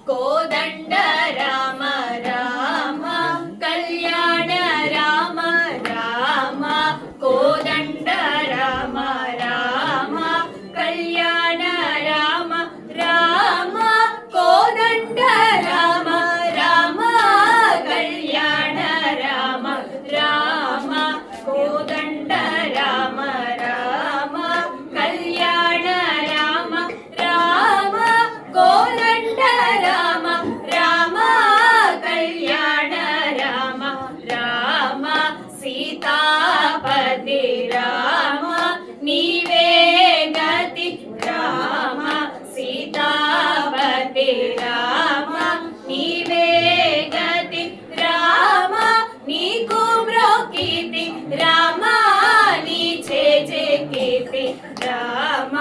కోదండ రామ రామ కళ్యాణ రామ రామ కోదండ రామ రామ కళ్యాణ రామ రామ కోదండ రామ రామ కళ్యాణ రామ రామ కోదండ రామ రామ కళ్యాణ రామ రామ కోదండ రామ రామ కళ్యాణ రామ రామ సీతాపతి రామ నీవే గతి రామ సీతాపతి రామ నీవే గతి రామ నీకు మ్రోకితి రామ నీ చేజేకితి రామ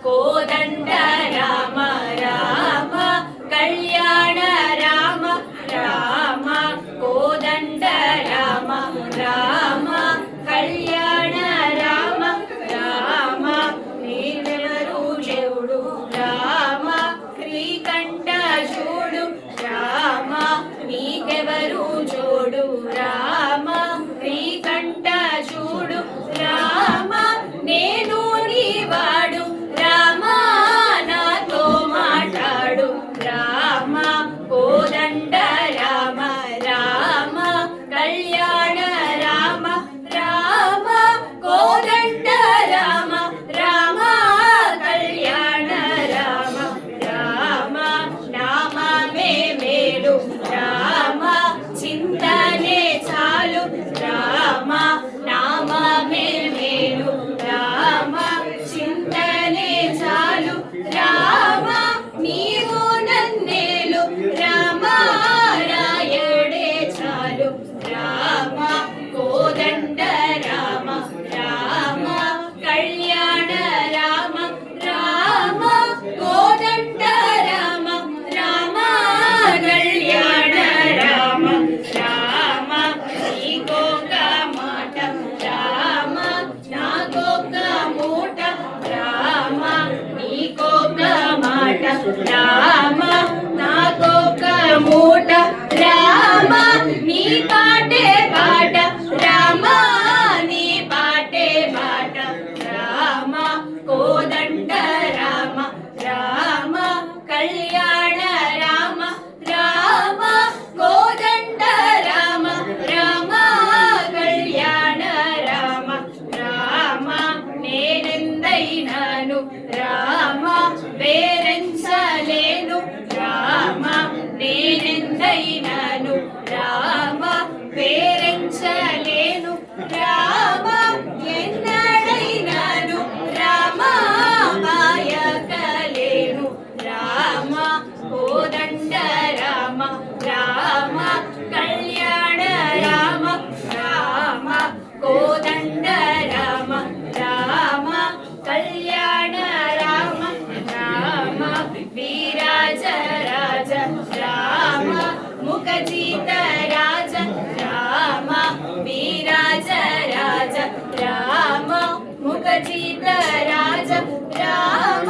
కోదండ రామ రామ కళ్యాణ రామ రామ కోదండ రామ రామ కళ్యాణ రామ రామ నీవెవరు చెవుడు రామ శ్రీకంఠ చూడు రామ నీకెవరు చూడు రామ శ్రీకంఠ చూడు రామ నేను నీవాడు రామ నాతో మాట్లాడు రామ కోదండ రామ రామ కళ్యాణ రామ రామ కోదండ రామ రామ కళ్యాణ రామ రామ నామమే మేలు రామ చింతనే చాలు రామ నామమే మేలు రామ చింతనే చాలు రామ నీవు నన్నేలు రామ రాయడే చాలు రామ కోదండ రామ రామ కళ్యాణ రామ రామ కోదండ రామ రామ కళ్యాణ రామ రామ నీకొక మాట రామ నాకొక మూట రామ నీకొక మాట రామ నాకొక మూట రామ నీ పాటే పాట రామ నీ పాటే పాట రామ కోదండ రామ రామ కళ్యాణ రామ రామ కోదండ రామ రామ కళ్యాణ రామ రామ నేనెందైనాను రామ వేరెంచలేను రామ నేనెందైనాను రామ వేరెంచలేను రామ ఎన్నడైనాను రామ మాయకలేను రామ కోదండ రామ రామ కళ్యాణ రామ రామ కోదండ రామ రామ కళ్యాణ రామ రామ వీరాజ రాజ రామ ముఖజిత రాజ రామ వీరాజ రాజ రామ ముఖజిత రాజ రామ